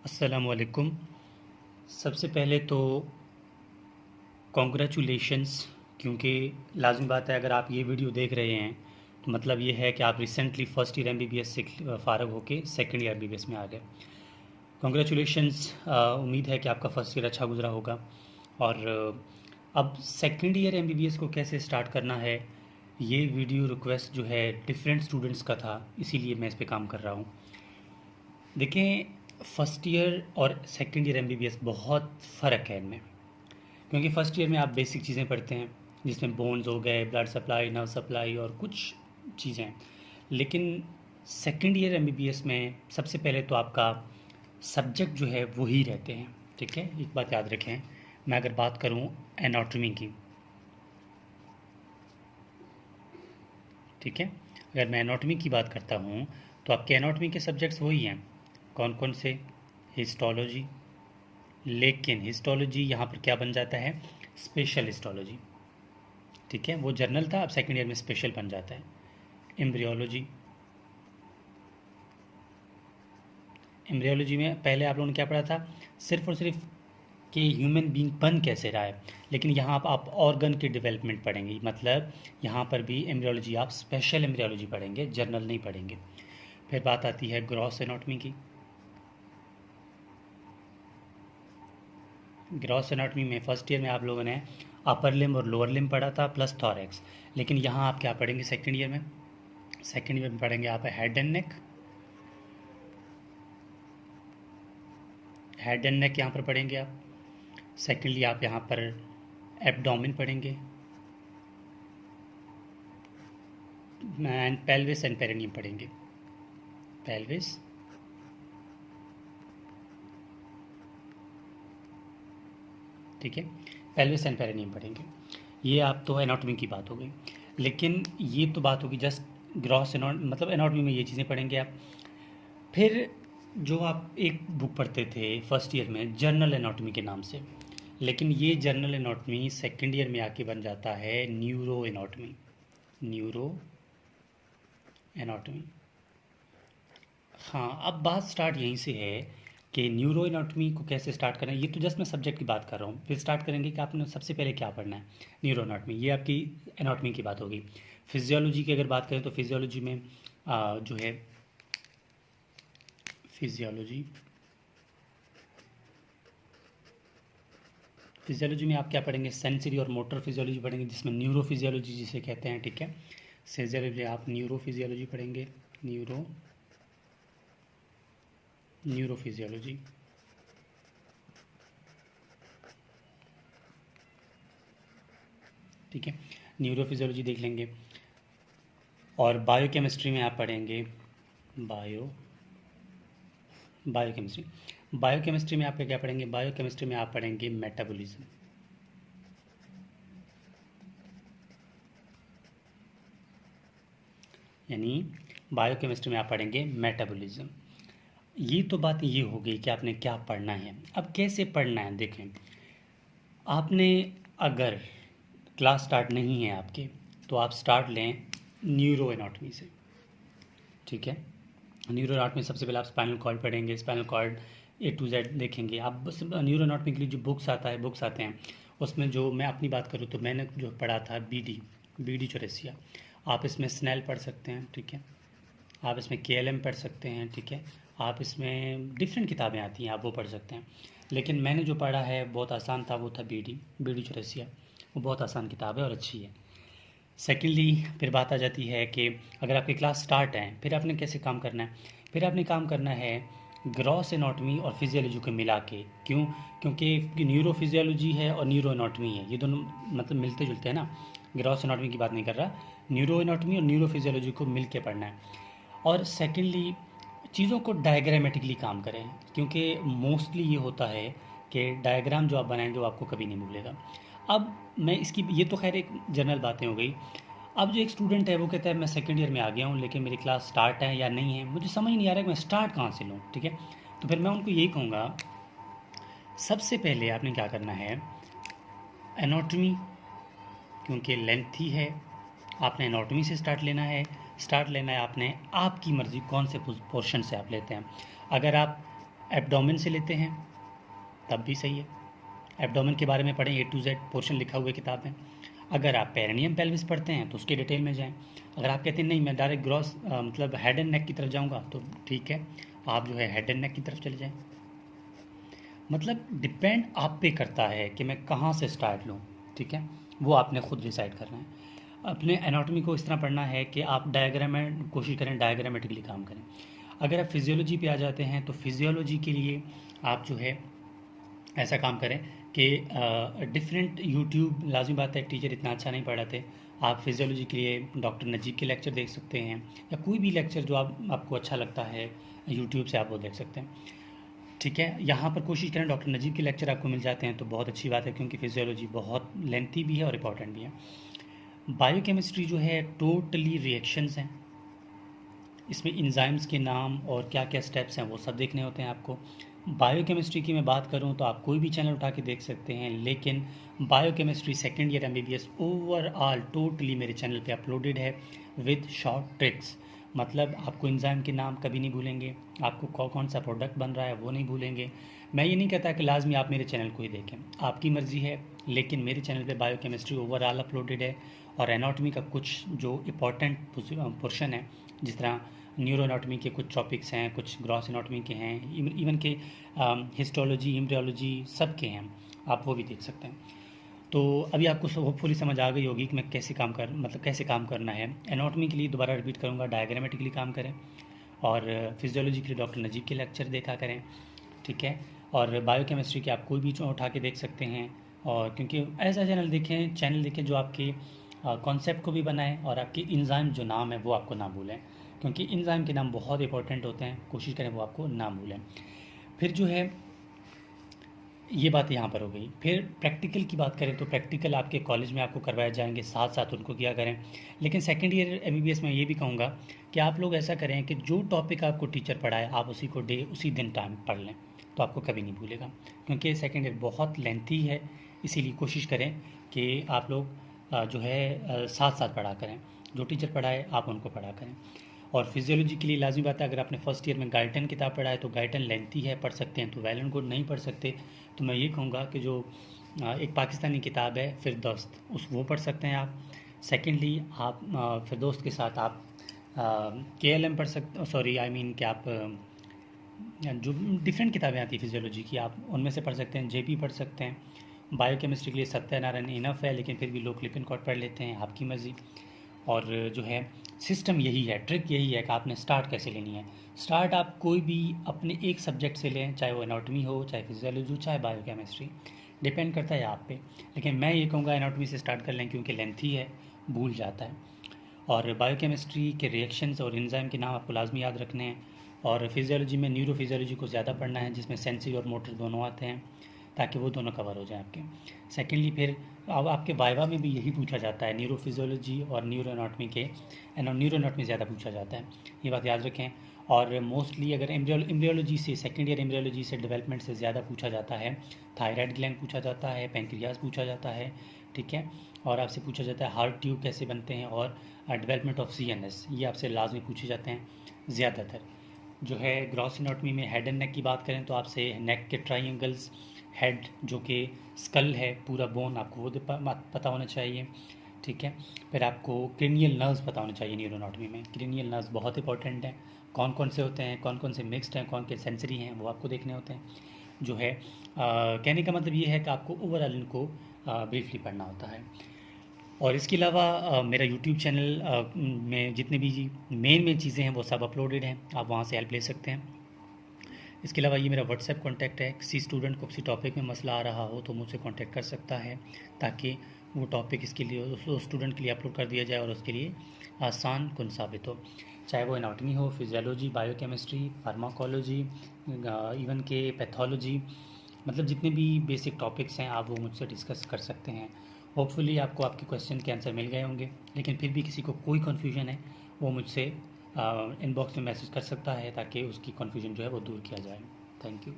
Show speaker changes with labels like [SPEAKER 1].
[SPEAKER 1] अस्सलामुअलैकुम। सबसे पहले तो कॉन्ग्रेचुलेशंस, क्योंकि लाज़मी बात है अगर आप ये वीडियो देख रहे हैं तो मतलब ये है कि आप रिसेंटली फ़र्स्ट ईयर एमबीबीएस से फ़ारग होके सेकंड ईयर एमबीबीएस में आ गए। कॉन्ग्रेचुलेशंस। उम्मीद है कि आपका फ़र्स्ट ईयर अच्छा गुजरा होगा। और अब सेकंड ईयर एमबीबीएस को कैसे स्टार्ट करना है, ये वीडियो रिक्वेस्ट जो है डिफरेंट स्टूडेंट्स का था, इसीलिए मैं इस पे काम कर रहा हूँ। देखें, फ़र्स्ट ईयर और सेकंड ईयर एमबीबीएस बहुत फ़र्क है इनमें। क्योंकि फ़र्स्ट ईयर में आप बेसिक चीज़ें पढ़ते हैं, जिसमें बोन्स हो गए, ब्लड सप्लाई, नर्व सप्लाई और कुछ चीज़ें। लेकिन सेकंड ईयर एमबीबीएस में सबसे पहले तो आपका सब्जेक्ट जो है वही रहते हैं। ठीक है, एक बात याद रखें। मैं अगर बात करूं एनाटॉमी की, ठीक है, अगर मैं एनाटॉमी की बात करता हूं तो आपके एनाटॉमी के सब्जेक्ट्स वही हैं। कौन कौन से? हिस्टोलॉजी। लेकिन हिस्टोलॉजी यहाँ पर क्या बन जाता है? Special histology. ठीक है, वो जर्नल था, अब सेकेंड ईयर में स्पेशल बन जाता है। एम्ब्रियोलॉजी। एम्ब्रियोलॉजी में पहले आप लोगों ने क्या पढ़ा था? सिर्फ और सिर्फ कि ह्यूमन बीइंग बन कैसे रहा है, लेकिन यहाँ आप ऑर्गन की डेवलपमेंट पढ़ेंगे। मतलब यहाँ पर भी एम्ब्रियोलॉजी आप स्पेशल एम्ब्रियोलॉजी पढ़ेंगे, जर्नल नहीं पढ़ेंगे। फिर बात आती है ग्रॉस एनाटॉमी की। ग्रॉस एनाटॉमी में फर्स्ट ईयर में आप लोगों ने अपर लिम्ब और लोअर लिम्ब पढ़ा था प्लस थॉरैक्स। लेकिन यहाँ आप क्या पढ़ेंगे सेकेंड ईयर में? सेकेंड ईयर में पढ़ेंगे आप head and neck. Head and neck यहाँ पर पढ़ेंगे आप। सेकेंडली आप यहाँ पर एब्डोमेन पढ़ेंगे एंड पेल्विस एंड पेरिनियम पढ़ेंगे। पेल्विस, ठीक है, पेल्विस एंड पेरिनियम पढ़ेंगे। ये आप तो एनाटॉमी की बात हो गई। लेकिन ये तो बात होगी जस्ट ग्रॉस मतलब एनाटॉमी में ये चीज़ें पढ़ेंगे आप। फिर जो आप एक बुक पढ़ते थे फर्स्ट ईयर में जर्नल एनाटॉमी के नाम से, लेकिन ये जर्नल एनाटॉमी सेकेंड ईयर में आके बन जाता है न्यूरो एनाटॉमी। Neuro anatomy. हाँ, अब बात स्टार्ट यहीं से है कि न्यूरो एनाटॉमी को कैसे स्टार्ट करना है। ये तो जस्ट मैं सब्जेक्ट की बात कर रहा हूँ। फिर स्टार्ट करेंगे कि आपने सबसे पहले क्या पढ़ना है। न्यूरो एनाटॉमी, ये आपकी एनाटॉमी की बात होगी। फिजियोलॉजी की अगर बात करें तो फिजियोलॉजी में जो है फिजियोलॉजी, फिजियोलॉजी में आप क्या पढ़ेंगे? सेंसरी और मोटर फिजियोलॉजी पढ़ेंगे, जिसमें न्यूरो फिजियोलॉजी जिसे कहते हैं। ठीक है, फिजियोलॉजी आप न्यूरो फिजियोलॉजी पढ़ेंगे। Neuro physiology. ठीक है, न्यूरो फिजियोलॉजी देख लेंगे। और बायोकेमिस्ट्री में आप पढ़ेंगे बायोकेमिस्ट्री। बायोकेमिस्ट्री में आप क्या पढ़ेंगे? बायोकेमिस्ट्री में आप पढ़ेंगे मेटाबॉलिज्म। यानी बायोकेमिस्ट्री में आप पढ़ेंगे मेटाबॉलिज्म। ये तो बात ये हो गई कि आपने क्या पढ़ना है। अब कैसे पढ़ना है देखें, आपने अगर क्लास स्टार्ट नहीं है आपके तो आप स्टार्ट लें न्यूरो एनाटॉमी से। ठीक है, न्यूरो एनाटॉमी सबसे पहले आप स्पाइनल कॉर्ड पढ़ेंगे। Spinal cord A to Z देखेंगे आप। बस न्यूरो एनाटॉमी के लिए जो बुक्स आते हैं उसमें जो मैं अपनी बात करूँ तो मैंने जो पढ़ा था बी डी चौरसिया। आप इसमें स्नेल पढ़ सकते हैं। ठीक है, आप इसमें KLM पढ़ सकते हैं। ठीक है, आप इसमें डिफरेंट किताबें आती हैं, आप वो पढ़ सकते हैं। लेकिन मैंने जो पढ़ा है बहुत आसान था, वो था बी डी चौरसिया। वो बहुत आसान किताब है और अच्छी है। सेकेंडली फिर बात आ जाती है कि अगर आपकी क्लास स्टार्ट है फिर आपने कैसे काम करना है। फिर आपने काम करना है ग्रॉस एनाटॉमी और फिजियोलॉजी को मिला के। क्यों? क्योंकि न्यूरो फिजियोलॉजी है और न्यूरो एनाटॉमी है, ये दोनों मतलब मिलते जुलते हैं ना। ग्रॉस एनाटॉमी की बात नहीं कर रहा, न्यूरो एनाटॉमी और न्यूरो फिजियोलॉजी को मिल के पढ़ना है। और सेकेंडली चीज़ों को डायग्रामेटिकली काम करें, क्योंकि मोस्टली ये होता है कि डायग्राम जो आप बनाएंगे वो आपको कभी नहीं मिलेगा। अब मैं इसकी, ये तो खैर एक जनरल बातें हो गई। अब जो एक स्टूडेंट है वो कहता है मैं सेकेंड ईयर में आ गया हूँ लेकिन मेरी क्लास स्टार्ट है या नहीं है, मुझे समझ नहीं आ रहा है कि मैं स्टार्ट कहाँ से लूँ। ठीक है, तो फिर मैं उनको यही कहूँगा, सबसे पहले आपने क्या करना है, एनाटॉमी क्योंकि लेंथी है, आपने एनाटॉमी से स्टार्ट लेना है आपने। आपकी मर्ज़ी कौन से पोर्शन से आप लेते हैं। अगर आप एब्डोमेन से लेते हैं तब भी सही है। एब्डोमेन के बारे में पढ़ें, A to Z पोर्शन लिखा हुआ किताब है। अगर आप पेरिनियम पेल्विस पढ़ते हैं तो उसके डिटेल में जाएं। अगर आप कहते हैं नहीं मैं डायरेक्ट ग्रॉस मतलब हेड एंड नेक की तरफ जाऊंगा तो ठीक है, आप जो है हेड एंड नेक की तरफ चले जाएं। मतलब डिपेंड आप पे करता है कि मैं कहाँ से स्टार्ट लूँ, ठीक है, वो आपने खुद डिसाइड करना है। अपने एनाटॉमी को इस तरह पढ़ना है कि आप डायग्राम में कोशिश करें, डायग्रामेटिकली काम करें। अगर आप फिजियोलॉजी पे आ जाते हैं तो फिजियोलॉजी के लिए आप जो है ऐसा काम करें कि डिफरेंट यूट्यूब, लाजमी बात है टीचर इतना अच्छा नहीं पढ़ाते, आप फिजियोलॉजी के लिए डॉक्टर नजीब के लेक्चर देख सकते हैं, या कोई भी लेक्चर जो आपको अच्छा लगता है यूट्यूब से आप वो देख सकते हैं, ठीक है। यहाँ पर कोशिश करें डॉक्टर नजीब के लेक्चर आपको मिल जाते हैं तो बहुत अच्छी बात है, क्योंकि फिजियोलॉजी बहुत लेंथी भी है और इम्पॉर्टेंट भी है। बायोकेमिस्ट्री जो है टोटली रिएक्शंस हैं, इसमें इंजाइम्स के नाम और क्या क्या स्टेप्स हैं वो सब देखने होते हैं आपको। बायोकेमिस्ट्री की मैं बात करूं तो आप कोई भी चैनल उठा के देख सकते हैं, लेकिन biochemistry second year MBBS overall totally मेरे चैनल पे अपलोडेड है विद शॉर्ट ट्रिक्स। मतलब आपको इंजाइम के नाम कभी नहीं भूलेंगे, आपको कौन कौन सा प्रोडक्ट बन रहा है वो नहीं भूलेंगे। मैं ये नहीं कहता कि लाजमी आप मेरे चैनल को ही देखें, आपकी मर्ज़ी है, लेकिन मेरे चैनल पे बायोकेमिस्ट्री ओवरऑल अपलोडेड है। और एनाटॉमी का कुछ जो इम्पोर्टेंट पोर्शन है, जिस तरह न्यूरो एनाटॉमी के कुछ टॉपिक्स हैं, कुछ ग्रॉस एनाटॉमी के हैं, इवन के हिस्टोलॉजी, एम्ब्रियोलॉजी सब के हैं, आप वो भी देख सकते हैं। तो अभी आपको होपफुली समझ आ गई होगी कि मैं कैसे काम करना है। एनाटॉमी के लिए दोबारा रिपीट करूँगा, डायग्रामेटिकली काम करें, और फिजियोलॉजी के लिए डॉक्टर नजीब के लेक्चर देखा करें, ठीक है। और बायोकेमिस्ट्री के आप कोई भी उठा के देख सकते हैं, और क्योंकि ऐसा चैनल देखें जो आपके कॉन्सेप्ट को भी बनाए और आपके इंजाइम जो नाम है वो आपको ना भूलें, क्योंकि इंजाइम के नाम बहुत इंपॉर्टेंट होते हैं, कोशिश करें वो आपको ना भूलें। फिर जो है ये बात यहाँ पर हो गई। फिर प्रैक्टिकल की बात करें तो प्रैक्टिकल आपके कॉलेज में आपको करवाए जाएंगे, साथ साथ उनको किया करें। लेकिन सेकेंड ईयर MBBS में ये भी कहूँगा कि आप लोग ऐसा करें कि जो टॉपिक आपको टीचर पढ़ाए आप उसी दिन टाइम पढ़ लें, तो आपको कभी नहीं भूलेगा, क्योंकि सेकेंड ईयर बहुत लेंथी है। इसीलिए कोशिश करें कि आप लोग जो है साथ साथ पढ़ा करें, जो टीचर पढ़ाए आप उनको पढ़ा करें। और फिजियोलॉजी के लिए लाजमी बात है, अगर आपने फर्स्ट ईयर में गाइटन किताब पढ़ा है तो गाइटन लेंथी है, पढ़ सकते हैं, तो वेल एंड गुड, नहीं पढ़ सकते तो मैं ये कहूँगा कि जो एक पाकिस्तानी किताब है फिरदौस्त, वो पढ़ सकते हैं आप। सेकेंडली आप फिरदौस्त के साथ आप KLM पढ़ सकते, सॉरी आई मीन कि आप जो डिफरेंट किताबें आती हैं फिजियोलॉजी की आप उनमें से पढ़ सकते हैं। JP पढ़ सकते हैं। बायोकेमिस्ट्री के लिए सत्यनारायण इनफ है, लेकिन फिर भी लोग लिपिनकॉट पढ़ लेते हैं, आपकी मर्ज़ी। और जो है सिस्टम यही है, ट्रिक यही है कि आपने स्टार्ट कैसे लेनी है। स्टार्ट आप कोई भी अपने एक सब्जेक्ट से लें, चाहे वो एनाटॉमी हो, चाहे फिजियोलॉजी हो, चाहे बायोकेमिस्ट्री, डिपेंड करता है आप पे। लेकिन मैं ये कहूँगा एनाटॉमी से स्टार्ट कर लें, क्योंकि लेंथी है, भूल जाता है। और बायोकेमिस्ट्री के रिएक्शंस और एंजाइम के नाम आपको लाजमी याद रखने हैं। और फिजियोलॉजी में न्यूरो फिजियोलॉजी को ज़्यादा पढ़ना है, जिसमें सेंसरी और मोटर दोनों आते हैं, ताकि वो दोनों कवर हो जाएं आपके। सेकेंडली फिर अब आपके वाइवा में भी यही पूछा जाता है, न्यूरो फिजियोलॉजी और न्यूरो एनाटॉमी ज़्यादा पूछा जाता है, ये बात याद रखें। और मोस्टली अगर एम्ब्रियोलॉजी से, सेकेंड ईयर एम्ब्रियोलॉजी से, डेवलपमेंट से ज़्यादा पूछा जाता है, थायराइड ग्लैंड पूछा जाता है, पैंक्रियाज पूछा जाता है, ठीक है। और आपसे पूछा जाता है हार्ट ट्यूब कैसे बनते हैं, और डेवलपमेंट ऑफ CNS, ये आपसे लाजमी पूछे जाते हैं ज़्यादातर। जो है ग्रॉस एनाटॉमी में हेड एंड नेक की बात करें तो आपसे नेक के ट्राइंगल्स, हेड जो कि स्कल है, पूरा बोन, आपको वो पता होना चाहिए, ठीक है। फिर आपको क्रेनियल नर्व्स पता होने चाहिए। न्यूरो एनाटॉमी में क्रेनियल नर्व्स बहुत इंपॉर्टेंट हैं, कौन कौन से होते हैं, कौन कौन से मिक्स्ड हैं, कौन के सेंसरी हैं, वो आपको देखने होते हैं। जो है कहने का मतलब ये है कि आपको ओवरऑल इनको ब्रीफली पढ़ना होता है। और इसके अलावा मेरा यूट्यूब चैनल में जितने भी मेन चीज़ें हैं वो सब अपलोडेड हैं, आप वहाँ से हेल्प ले सकते हैं। इसके अलावा ये मेरा व्हाट्सएप कॉन्टैक्ट है, किसी स्टूडेंट को किसी टॉपिक में मसला आ रहा हो तो मुझसे कॉन्टैक्ट कर सकता है, ताकि वो टॉपिक इसके लिए उस स्टूडेंट के लिए अपलोड कर दिया जाए और उसके लिए आसान कुन साबित हो, चाहे वो एनाटॉमी हो, फिजियोलॉजी, बायोकेमिस्ट्री, फार्माकोलॉजी, इवन के पैथोलॉजी, मतलब जितने भी बेसिक टॉपिक्स हैं आप वो मुझसे डिस्कस कर सकते हैं। होपफुली आपको आपके क्वेश्चन के आंसर मिल गए होंगे, लेकिन फिर भी किसी को कोई कन्फ्यूजन है वो मुझसे इनबॉक्स में मैसेज कर सकता है, ताकि उसकी कन्फ्यूजन जो है वो दूर किया जाए। Thank you.